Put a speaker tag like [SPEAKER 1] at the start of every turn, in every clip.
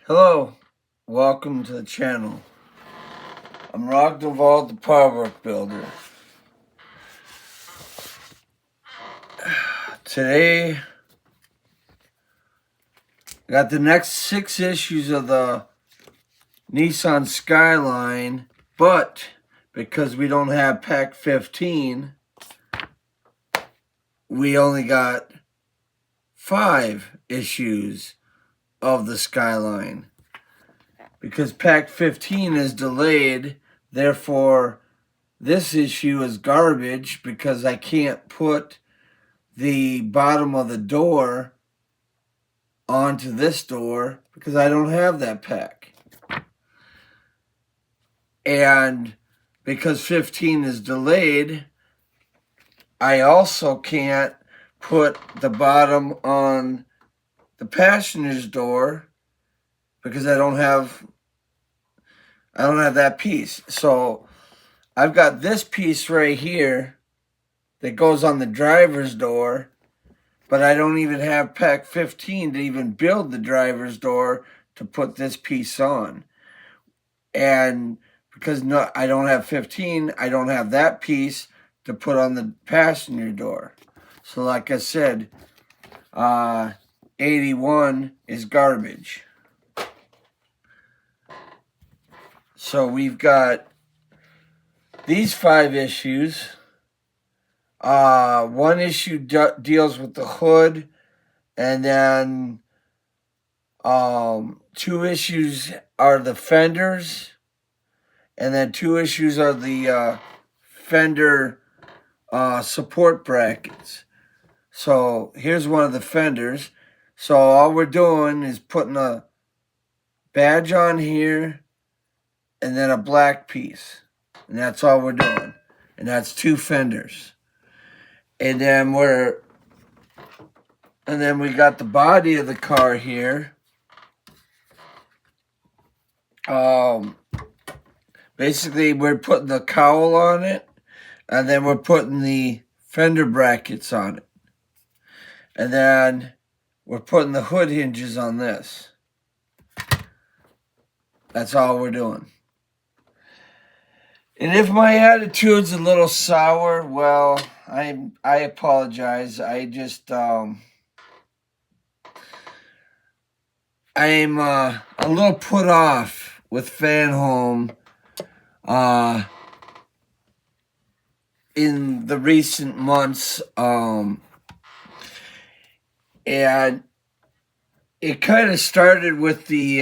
[SPEAKER 1] Hello, welcome to the channel. I'm Ragnvald, the Powerwork Builder. Today, I got the next 6 issues of the Nissan Skyline, but because we don't have pack 15, we only got 5 issues of the Skyline. Because pack 15 is delayed, therefore this issue is garbage because I can't put the bottom of the door onto this door because I don't have that pack. And because 15 is delayed, I also can't put the bottom on the passenger's door because I don't have that piece. So I've got this piece right here that goes on the driver's door, but I don't even have pack 15 to even build the driver's door to put this piece on. And because I don't have 15, I don't have that piece to put on the passenger door. So like I said, 81 is garbage. So we've got these 5 issues. One issue deals with the hood, and then 2 issues are the fenders, and then 2 issues are the fender support brackets. So here's one of the fenders. So all we're doing is putting a badge on here and then a black piece, and that's all we're doing. And that's 2 fenders. And then we got the body of the car here. Basically we're putting the cowl on it, and then we're putting the fender brackets on it. And then we're putting the hood hinges on this. That's all we're doing. And if my attitude's a little sour, well, I apologize. I just I'm a little put off with Fanhome in the recent months, and it kind of started with the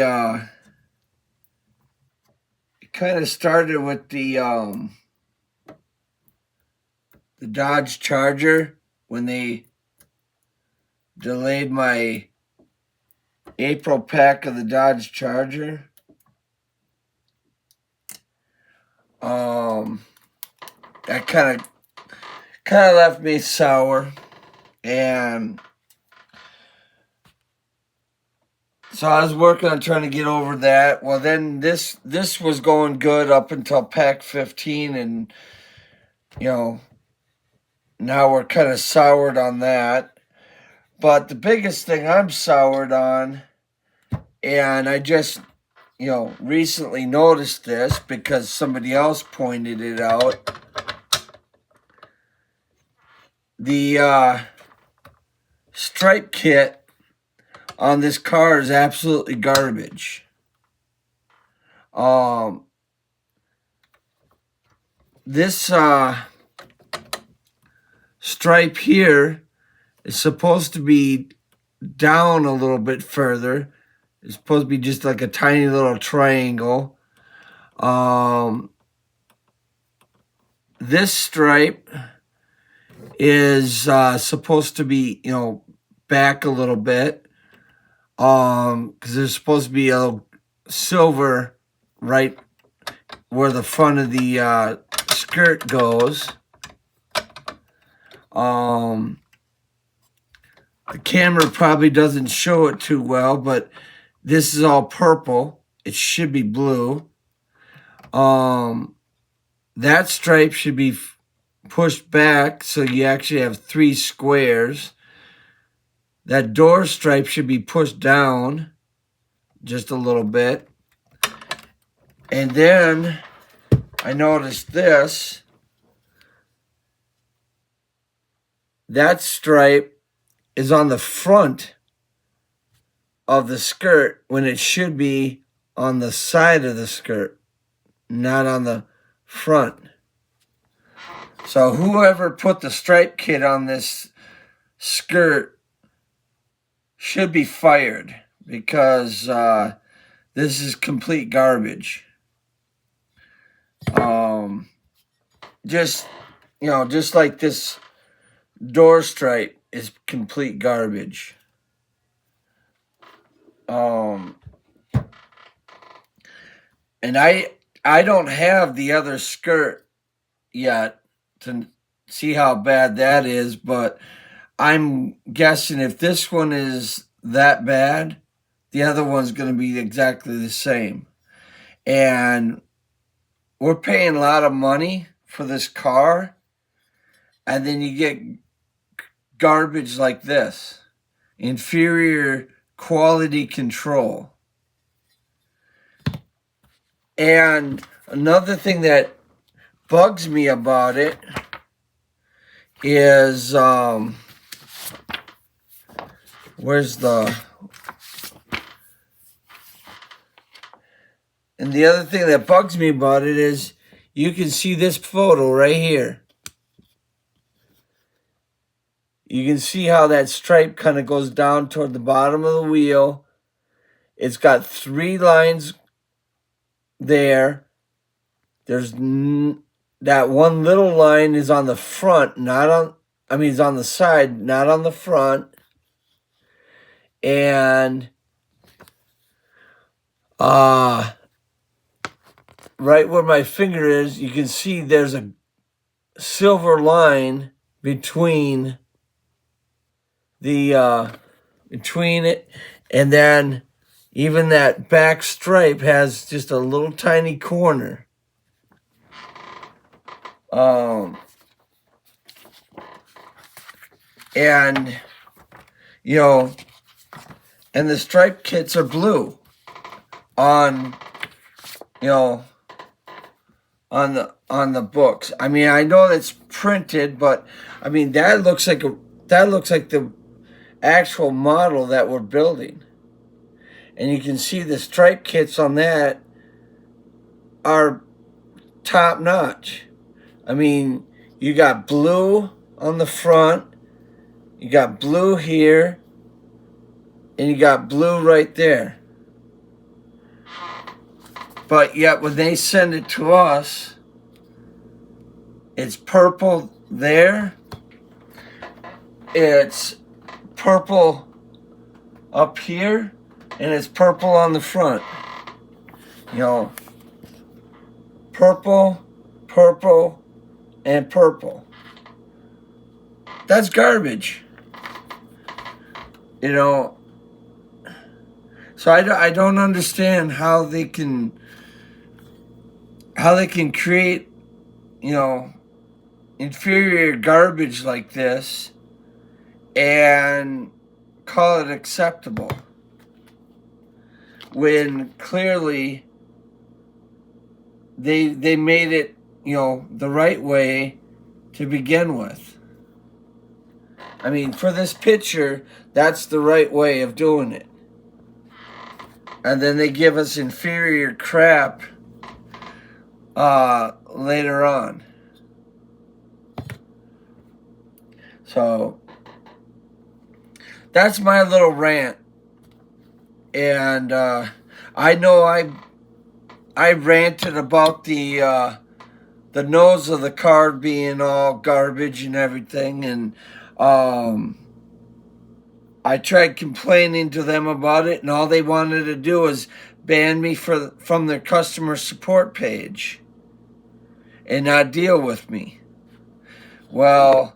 [SPEAKER 1] the Dodge Charger when they delayed my April pack of the Dodge Charger. That kind of left me sour, and so I was working on trying to get over that. Well, then this was going good up until pack 15, and now we're kind of soured on that. But the biggest thing I'm soured on, and I just recently noticed this because somebody else pointed it out, the stripe kit on this car is absolutely garbage. This stripe here is supposed to be down a little bit further. It's supposed to be just like a tiny little triangle. This stripe is supposed to be, back a little bit. Because there's supposed to be a little silver right where the front of the skirt goes. The camera probably doesn't show it too well, but this is all purple. It should be blue. That stripe should be pushed back so you actually have 3 squares. That door stripe should be pushed down. just a little bit. And then I noticed this. That stripe is on the front of the skirt when it should be on the side of the skirt, not on the front. So whoever put the stripe kit on this skirt should be fired, because this is complete garbage. Just like this door stripe is complete garbage. And I don't have the other skirt yet to see how bad that is, but I'm guessing if this one is that bad, the other one's going to be exactly the same. And we're paying a lot of money for this car, and then you get garbage like this. Inferior quality control. And another thing that bugs me about it is, and the other thing that bugs me about it is, you can see this photo right here. You can see how that stripe kind of goes down toward the bottom of the wheel. It's got 3 lines there. There's that one little line is on the front, it's on the side, not on the front. And right where my finger is, you can see there's a silver line between it, and then even that back stripe has just a little tiny corner. And and the stripe kits are blue on the books. I mean, I know it's printed, but I mean that looks like the actual model that we're building. And you can see the stripe kits on that are top notch. I mean, you got blue on the front, you got blue here, and you got blue right there. But yet when they send it to us, it's purple there, it's purple up here, and it's purple on the front. Purple, purple, and purple. That's garbage. So I don't understand how they can create, inferior garbage like this and call it acceptable, when clearly they made it, the right way to begin with. I mean, for this picture, that's the right way of doing it. And then they give us inferior crap later on. So that's my little rant. And I know I ranted about the nose of the car being all garbage and everything, and I tried complaining to them about it, and all they wanted to do was ban me from their customer support page and not deal with me. Well,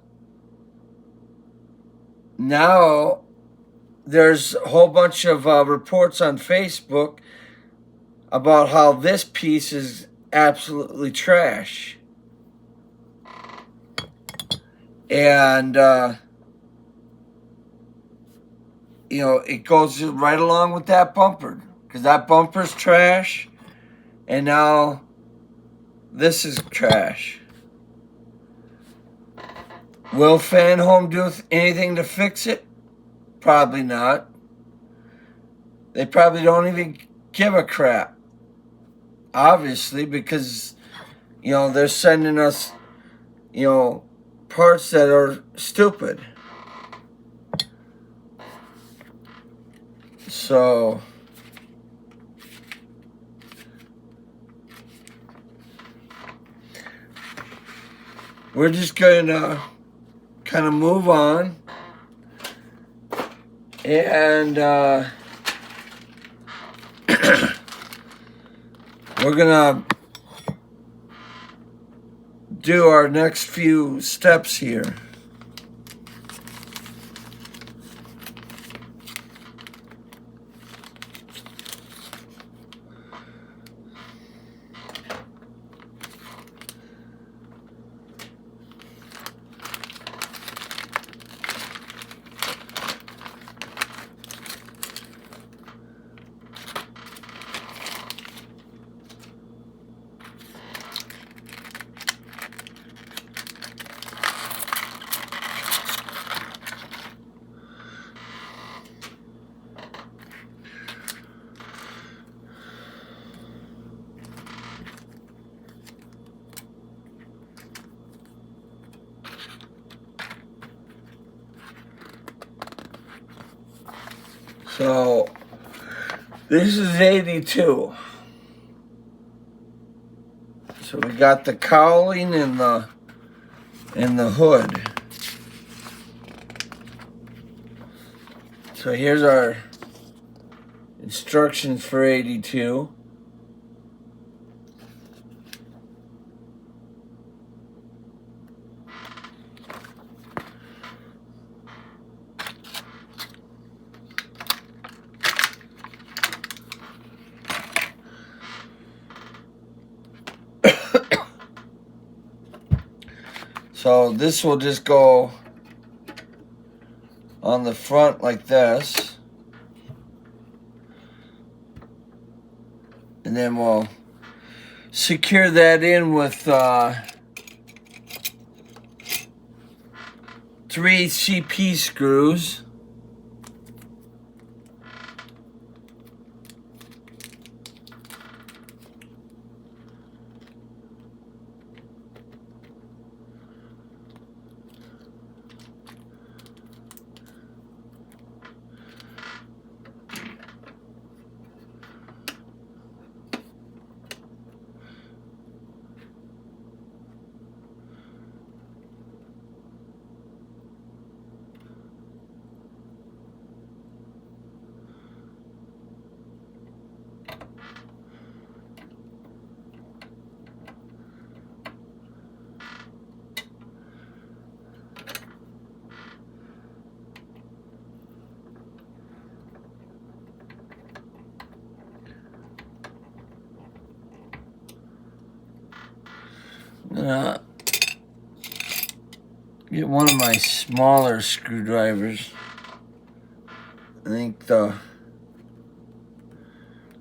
[SPEAKER 1] now there's a whole bunch of reports on Facebook about how this piece is absolutely trash. And it goes right along with that bumper. because that bumper's trash, and now this is trash. Will Fanhome do anything to fix it? Probably not. They probably don't even give a crap. Obviously, because, you know, they're sending us, you know, parts that are stupid. So we're just going to kind of move on. And we're going to do our next few steps here. So this is 82. So we got the cowling and the hood. So here's our instructions for 82. So this will just go on the front like this. And then we'll secure that in with 3 CP screws. Get one of my smaller screwdrivers. I think the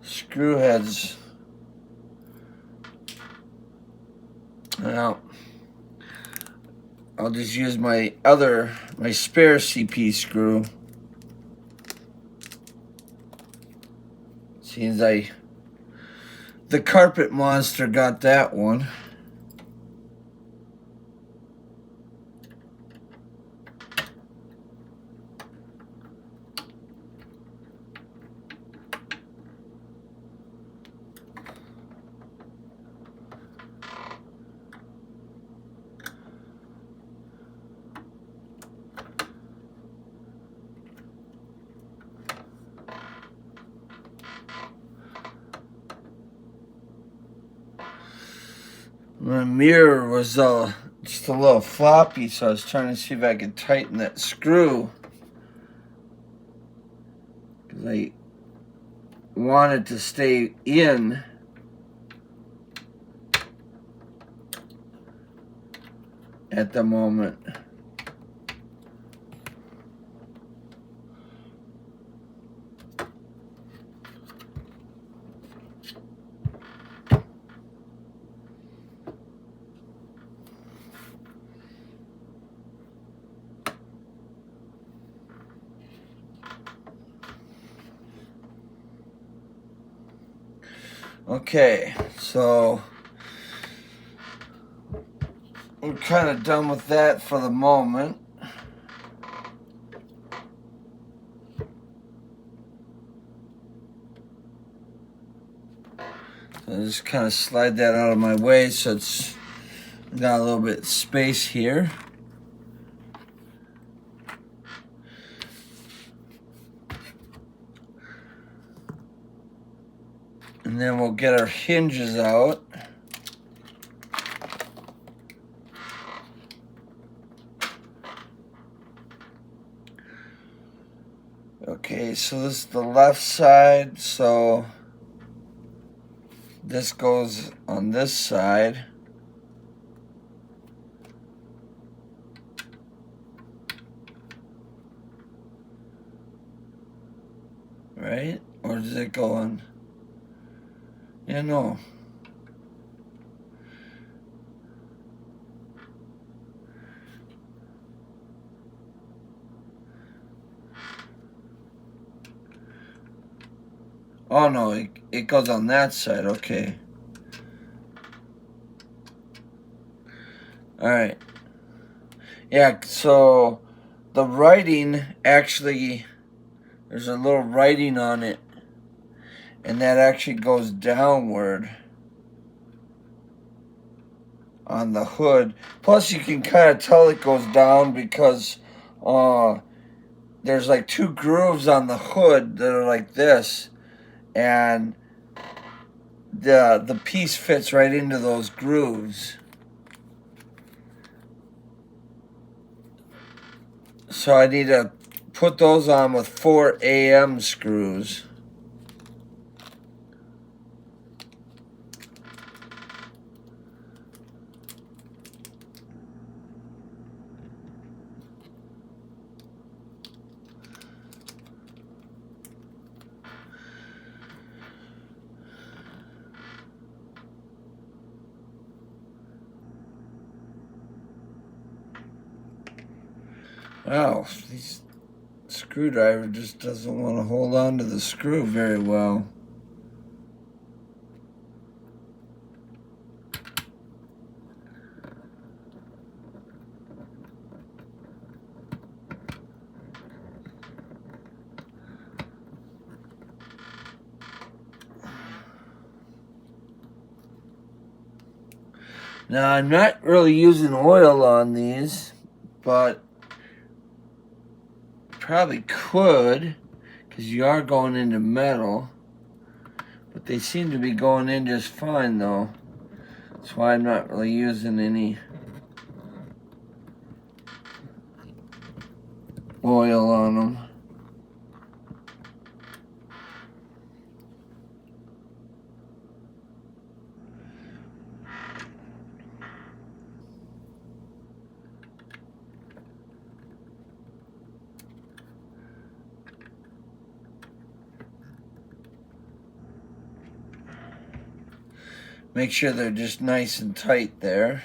[SPEAKER 1] screw heads. Well, I'll just use my spare CP screw. Seems the carpet monster got that one. My mirror was just a little floppy, so I was trying to see if I could tighten that screw, because I want it to stay in. At the moment. Okay, so we're kind of done with that for the moment. So just kind of slide that out of my way so it's got a little bit of space here. And then we'll get our hinges out. Okay, so this is the left side, so this goes on this side. Right? Or does it go on? Yeah, no. Oh no, it goes on that side, okay. Alright. Yeah, so the writing actually, there's a little writing on it, and that actually goes downward on the hood. Plus you can kind of tell it goes down because there's like 2 grooves on the hood that are like this, and the piece fits right into those grooves. So I need to put those on with 4 AM screws. Wow, this screwdriver just doesn't want to hold on to the screw very well. Now, I'm not really using oil on these, but probably could, because you are going into metal. But they seem to be going in just fine, though. That's why I'm not really using any oil on them. Make sure they're just nice and tight there.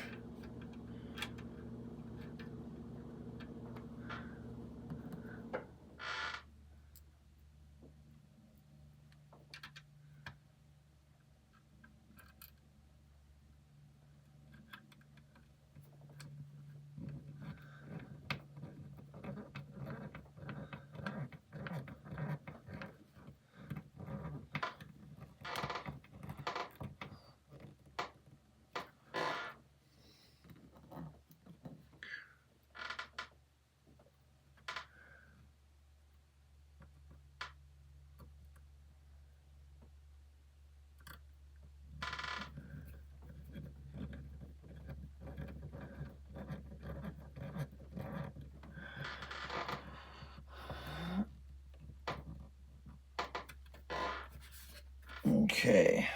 [SPEAKER 1] Okay.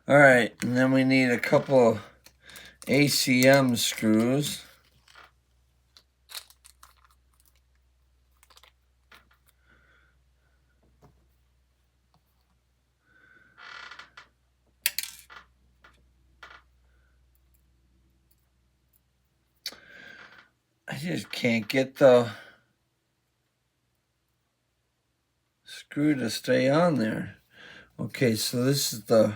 [SPEAKER 1] All right, and then we need a couple ACM screws. just can't get the screw to stay on there. Okay, so this is the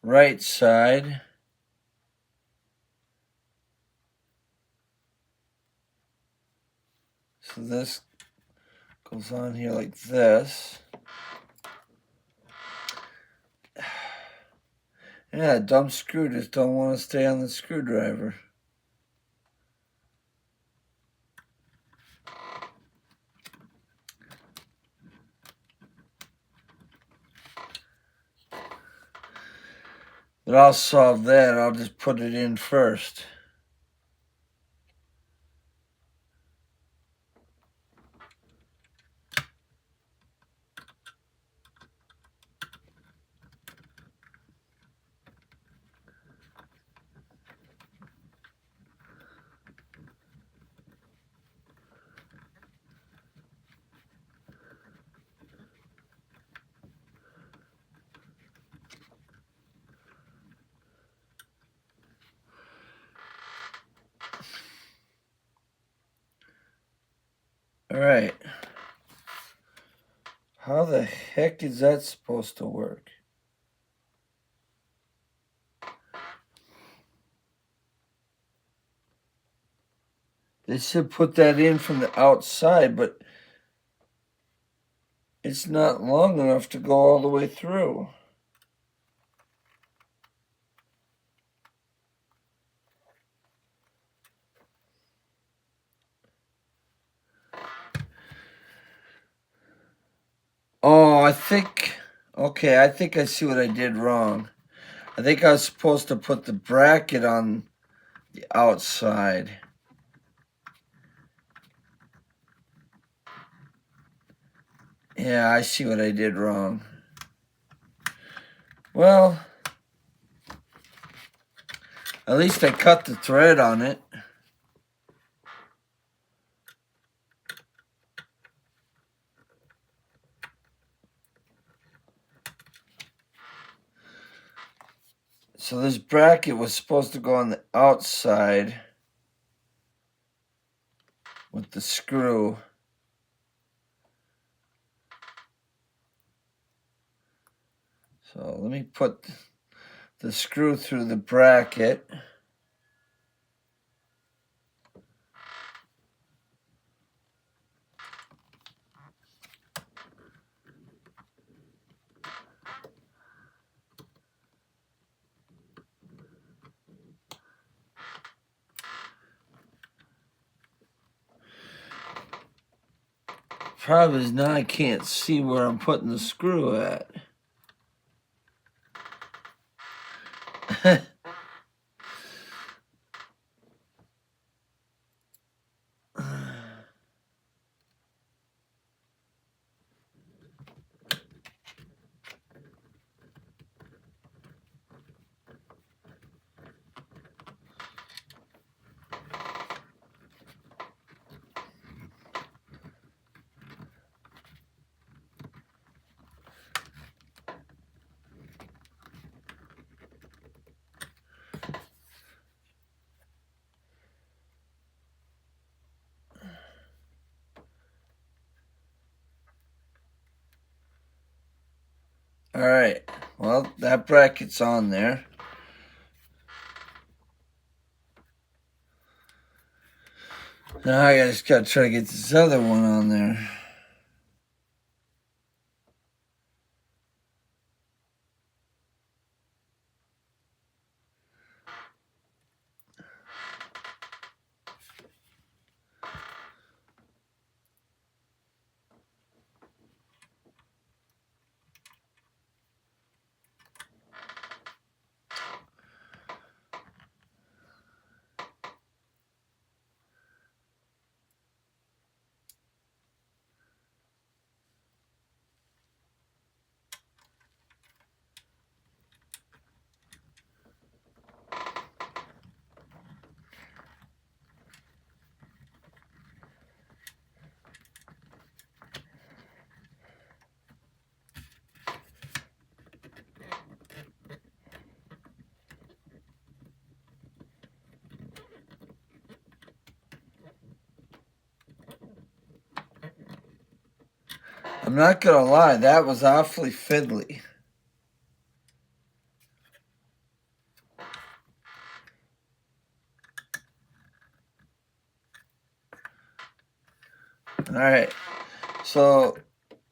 [SPEAKER 1] right side. So this goes on here like this. Yeah, dumb screw just don't want to stay on the screwdriver. But I'll solve that. I'll just put it in first. All right. How the heck is that supposed to work? They should put that in from the outside, but it's not long enough to go all the way through. Oh, okay, I think I see what I did wrong. I think I was supposed to put the bracket on the outside. Yeah, I see what I did wrong. Well, at least I cut the thread on it. So this bracket was supposed to go on the outside with the screw. So let me put the screw through the bracket. Problem is now I can't see where I'm putting the screw at. All right, well, that bracket's on there. Now I just gotta try to get this other one on there. I'm not gonna lie, that was awfully fiddly. Alright, so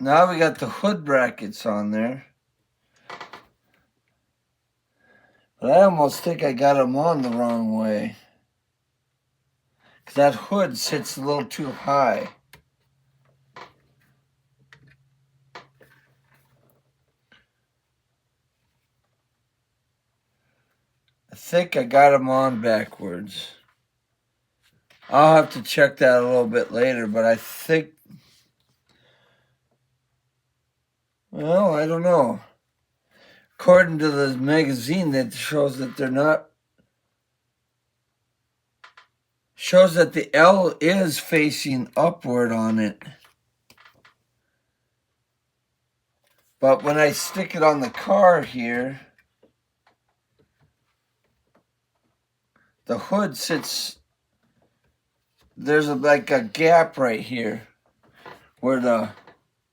[SPEAKER 1] now we got the hood brackets on there. But I almost think I got them on the wrong way. Because that hood sits a little too high. I think I got them on backwards. I'll have to check that a little bit later, but I think... Well, I don't know. According to the magazine, that shows that they're not... Shows that the L is facing upward on it. But when I stick it on the car here, the hood sits... There's like a gap right here where the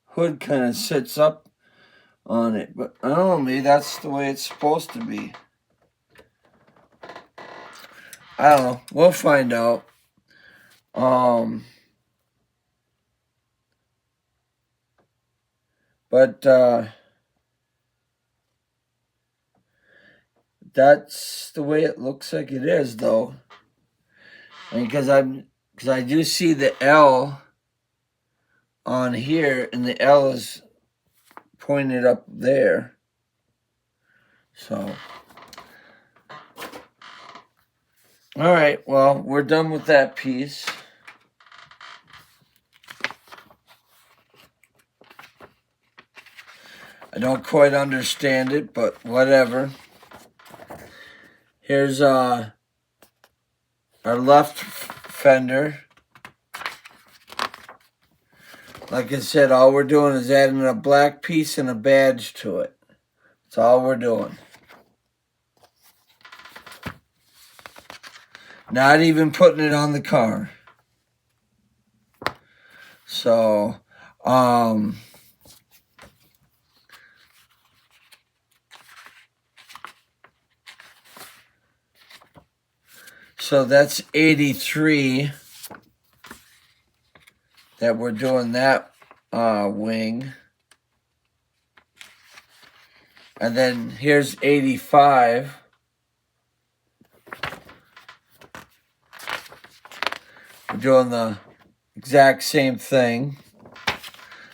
[SPEAKER 1] hood kind of sits up on it. But I don't know, maybe that's the way it's supposed to be. I don't know. We'll find out. But that's the way it looks like it is, though. Because I do see the L on here, and the L is pointed up there. So, all right. Well, we're done with that piece. I don't quite understand it, but whatever. Here's our left fender. Like I said, all we're doing is adding a black piece and a badge to it. That's all we're doing. Not even putting it on the car. So, so that's 83 that we're doing that wing. And then here's 85. We're doing the exact same thing.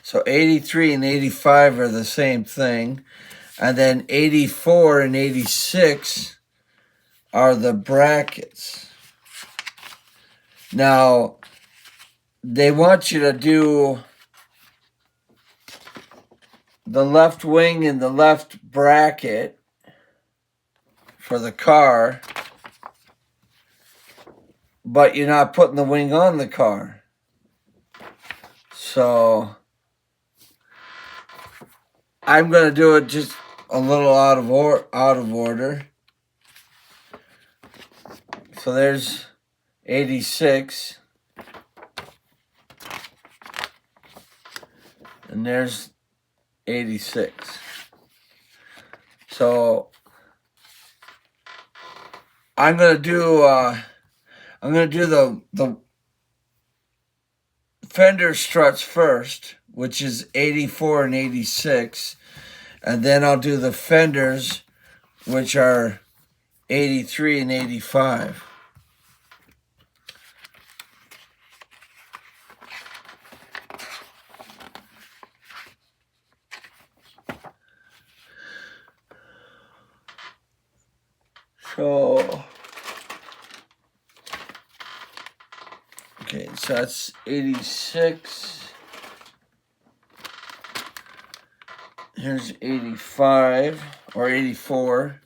[SPEAKER 1] So 83 and 85 are the same thing. And then 84 and 86 are the brackets. Now, they want you to do the left wing and the left bracket for the car, but you're not putting the wing on the car. So I'm going to do it just a little out of order. So there's 86. And there's 86. So I'm gonna do the fender struts first, which is 84 and 86, and then I'll do the fenders, which are 83 and 85. So, okay, so that's 86. Here's 85 or 84.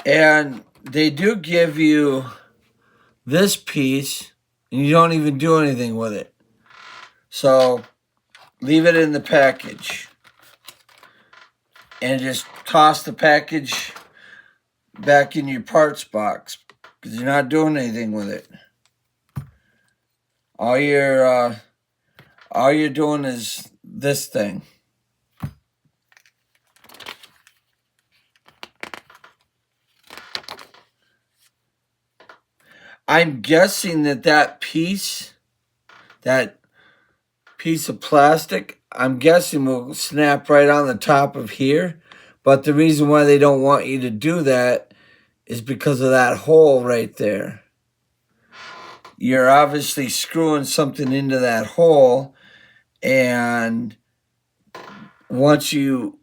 [SPEAKER 1] And they do give you this piece, and you don't even do anything with it. So leave it in the package. And just toss the package back in your parts box, because you're not doing anything with it. All you're doing is this thing. I'm guessing that piece of plastic, I'm guessing will snap right on the top of here. But the reason why they don't want you to do that is because of that hole right there. You're obviously screwing something into that hole, and once you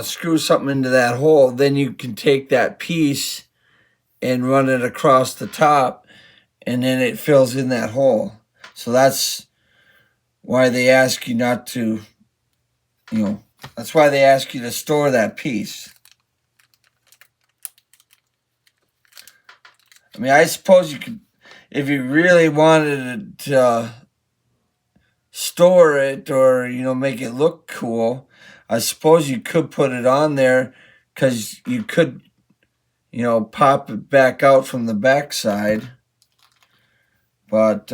[SPEAKER 1] screw something into that hole, then you can take that piece and run it across the top, and then it fills in that hole. So that's why they ask you not to, that's why they ask you to store that piece. I mean, I suppose you could, if you really wanted to store it or, make it look cool, I suppose you could put it on there, because you could, pop it back out from the backside. But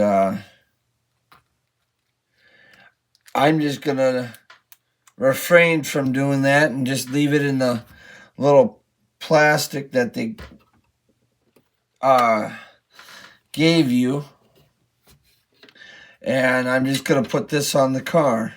[SPEAKER 1] I'm just going to refrain from doing that and just leave it in the little plastic that they gave you. And I'm just going to put this on the car.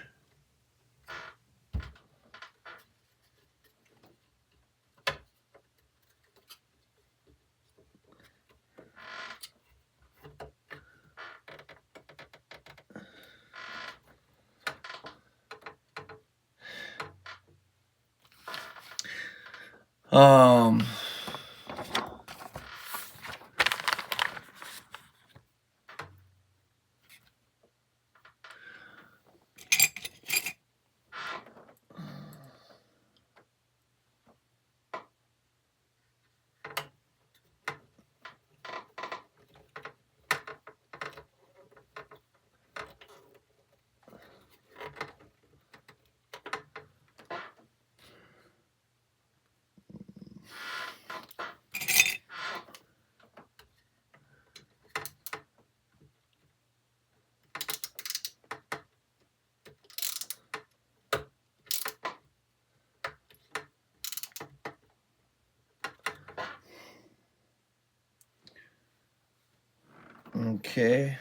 [SPEAKER 1] Okay.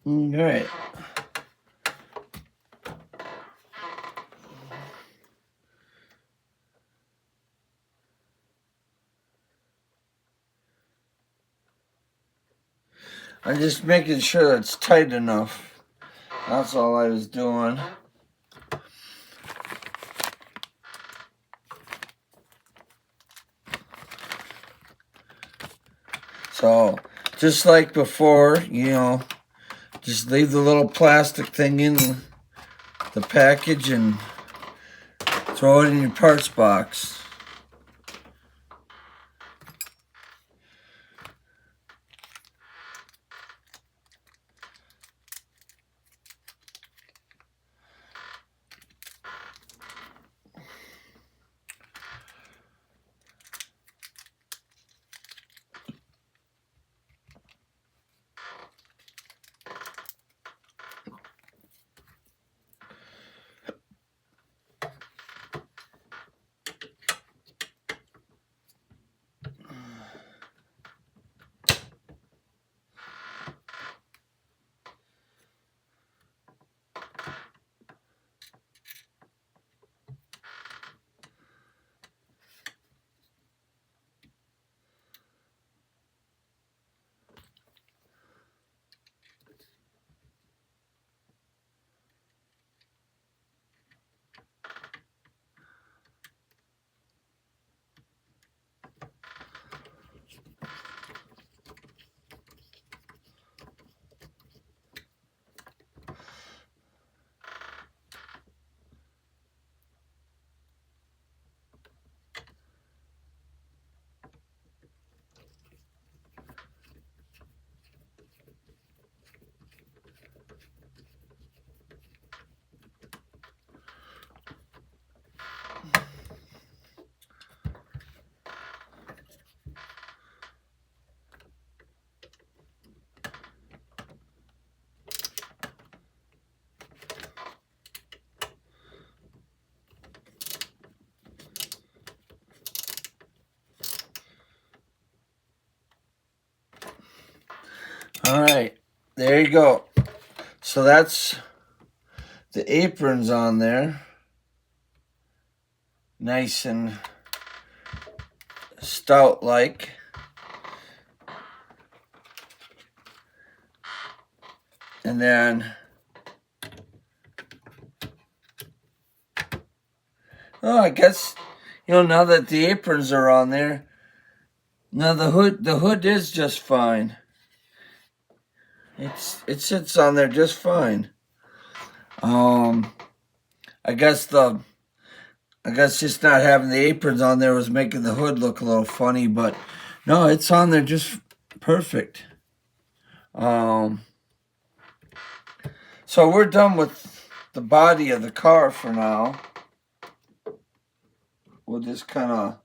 [SPEAKER 1] All right. I'm just making sure it's tight enough. That's all I was doing. So, just like before, just leave the little plastic thing in the package and throw it in your parts box. there you go. So that's the aprons on there. Nice and stout-like. And then, oh, I guess, now that the aprons are on there, now the hood is just fine. It sits on there just fine. I guess just not having the aprons on there was making the hood look a little funny, but no, it's on there just perfect. So we're done with the body of the car for now. We'll just kind of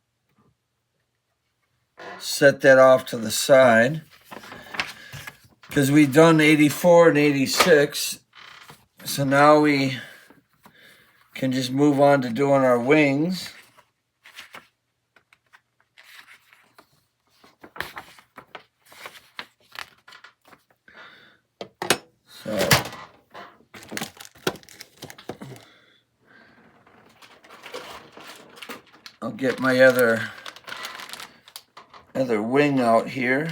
[SPEAKER 1] set that off to the side because we've done 84 and 86. So now we can just move on to doing our wings. So I'll get my other wing out here.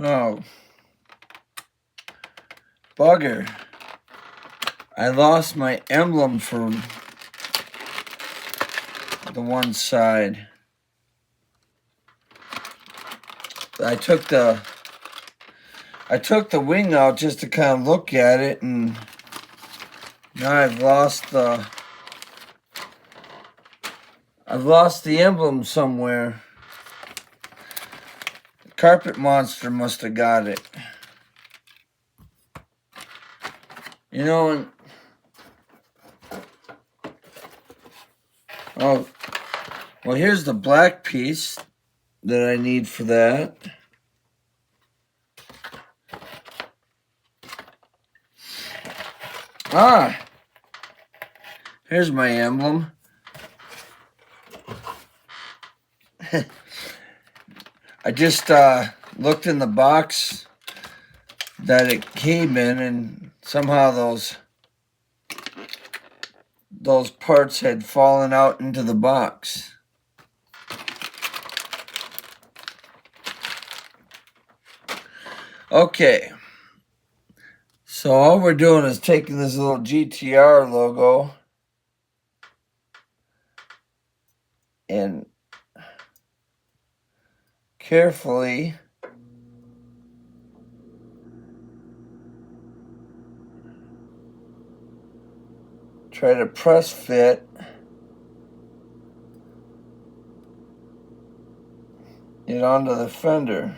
[SPEAKER 1] Oh, bugger. I lost my emblem for the one side. I took the wing out just to kind of look at it, and now I've lost the emblem somewhere. The carpet monster must have got it. And oh, well, here's the black piece that I need for that. Here's my emblem. I just looked in the box that it came in, and somehow those parts had fallen out into the box. Okay. So all we're doing is taking this little GTR logo and carefully try to press fit it onto the fender.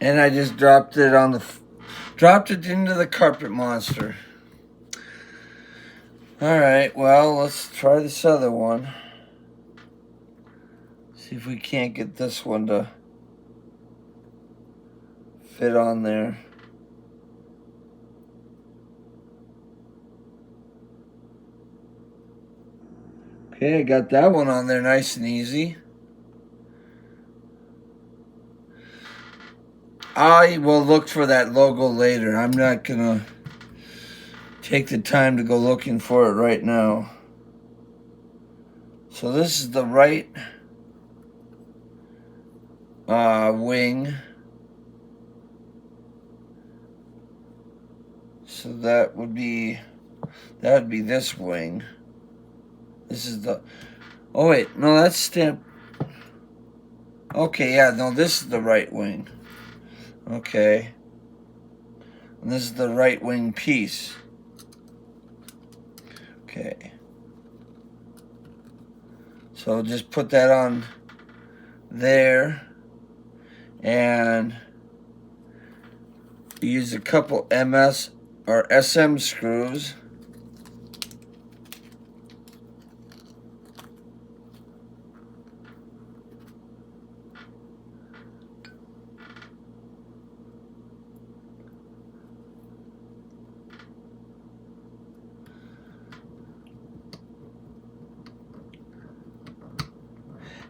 [SPEAKER 1] And I just dropped it into the carpet monster. All right, well, let's try this other one. See if we can't get this one to fit on there. Okay, I got that one on there nice and easy. I will look for that logo later. I'm not gonna take the time to go looking for it right now. So this is the right wing. So that would be this wing. This is the, oh wait, no, that's stamp. Okay, yeah, no, this is the right wing. Okay. And this is the right wing piece. Okay. So just put that on there and use a couple MS or SM screws.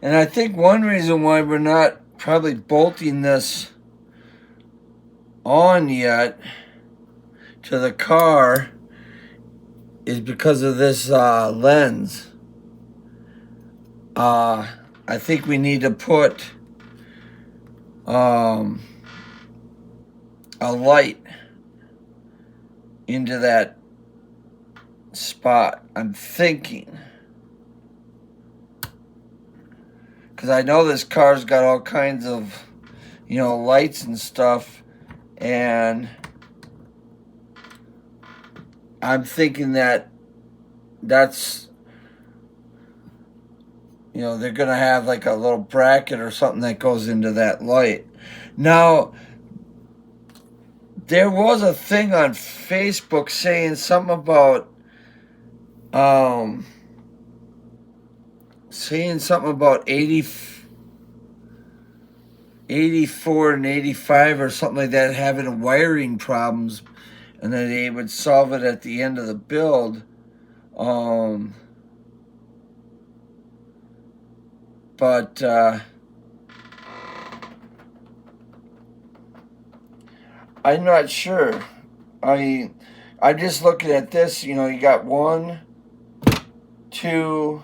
[SPEAKER 1] And I think one reason why we're not probably bolting this on yet to the car is because of this lens. I think we need to put a light into that spot. I'm thinking. Because I know this car's got all kinds of, you know, lights and stuff. And I'm thinking that that's, you know, they're going to have like a little bracket or something that goes into that light. Now, there was a thing on Facebook saying something about, saying something about 84 and 85 or something like that having wiring problems, and then they would solve it at the end of the build. But I'm not sure. I mean, I'm just looking at this. You know, you got 1, 2,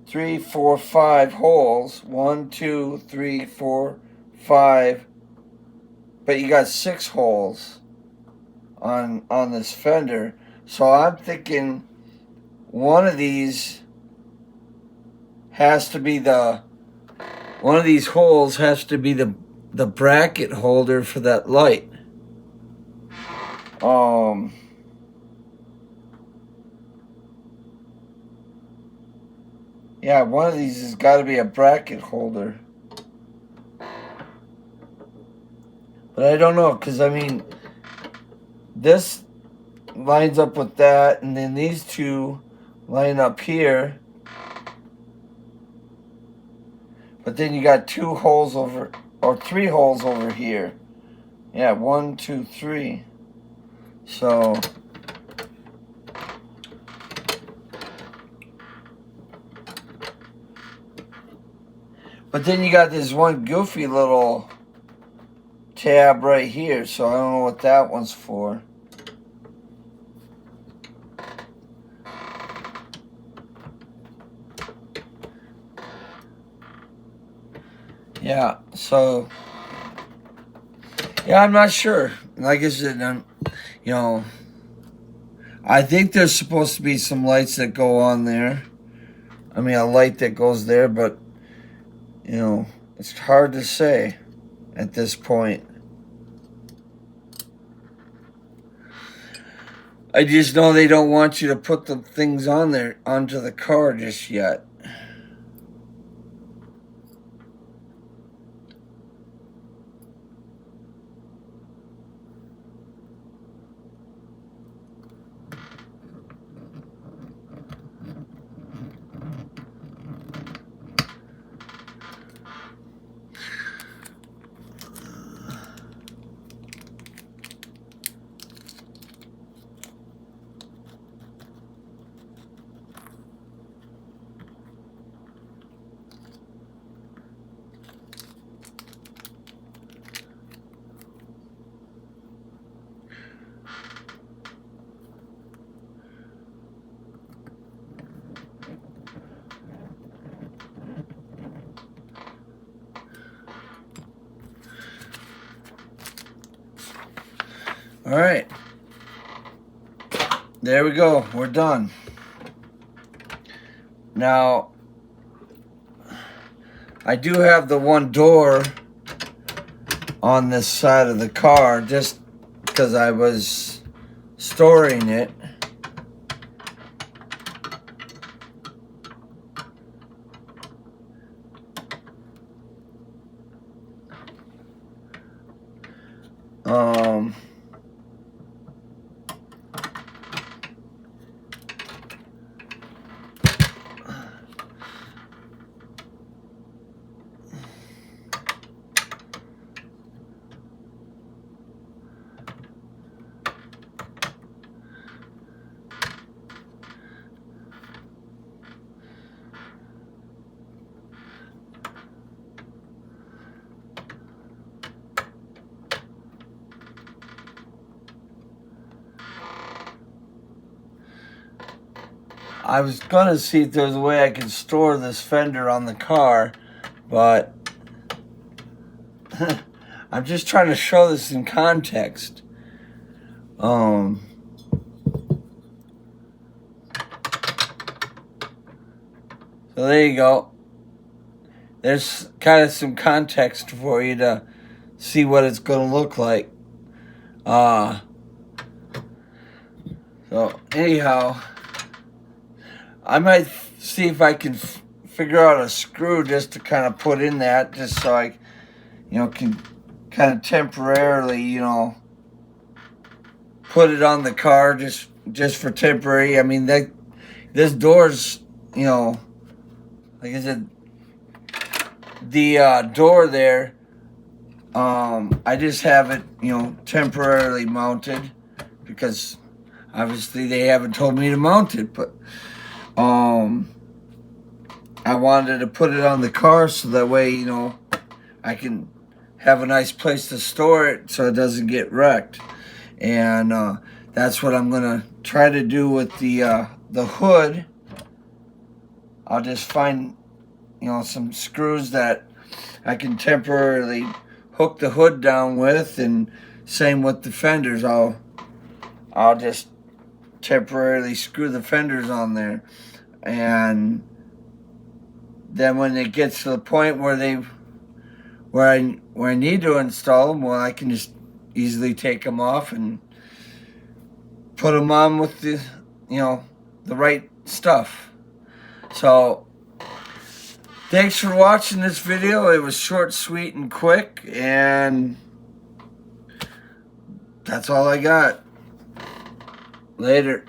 [SPEAKER 1] 3, 4, 5 holes. 1, 2, 3, 4, 5. But you got 6 holes on this fender. So I'm thinking one of these has to be one of these holes has to be the bracket holder for that light. Yeah, one of these has got to be a bracket holder. But I don't know, because I mean, this lines up with that, and then these two line up here. But then you got 2 holes over, or 3 holes over here. Yeah, 1, 2, 3. So, but then you got this one goofy little tab right here. So I don't know what that one's for. Yeah, so, yeah, I'm not sure. Like I said, you know, I think there's supposed to be some lights that go on there. I mean, a light that goes there, but, you know, it's hard to say at this point. I just know they don't want you to put the things on there, onto the car just yet. All right. There we go. We're done. Now, I do have the one door on this side of the car just because I was storing it. Um, I was gonna see if there's a way I could store this fender on the car, but I'm just trying to show this in context. So there you go. There's kind of some context for you to see what it's going to look like. So anyhow, I might see if I can figure out a screw just to kind of put in that, just so I, can kind of temporarily, put it on the car just for temporary. I mean, this door's, like I said, the door there, I just have it, temporarily mounted because obviously they haven't told me to mount it, but I wanted to put it on the car so that way, I can have a nice place to store it so it doesn't get wrecked. And that's what I'm gonna try to do with the hood. I'll just find, some screws that I can temporarily hook the hood down with, and same with the fenders. I'll just temporarily screw the fenders on there, and then when it gets to the point where I need to install them, well, I can just easily take them off and put them on with the the right stuff. So thanks for watching this video. It was short, sweet, and quick, and that's all I got. Later.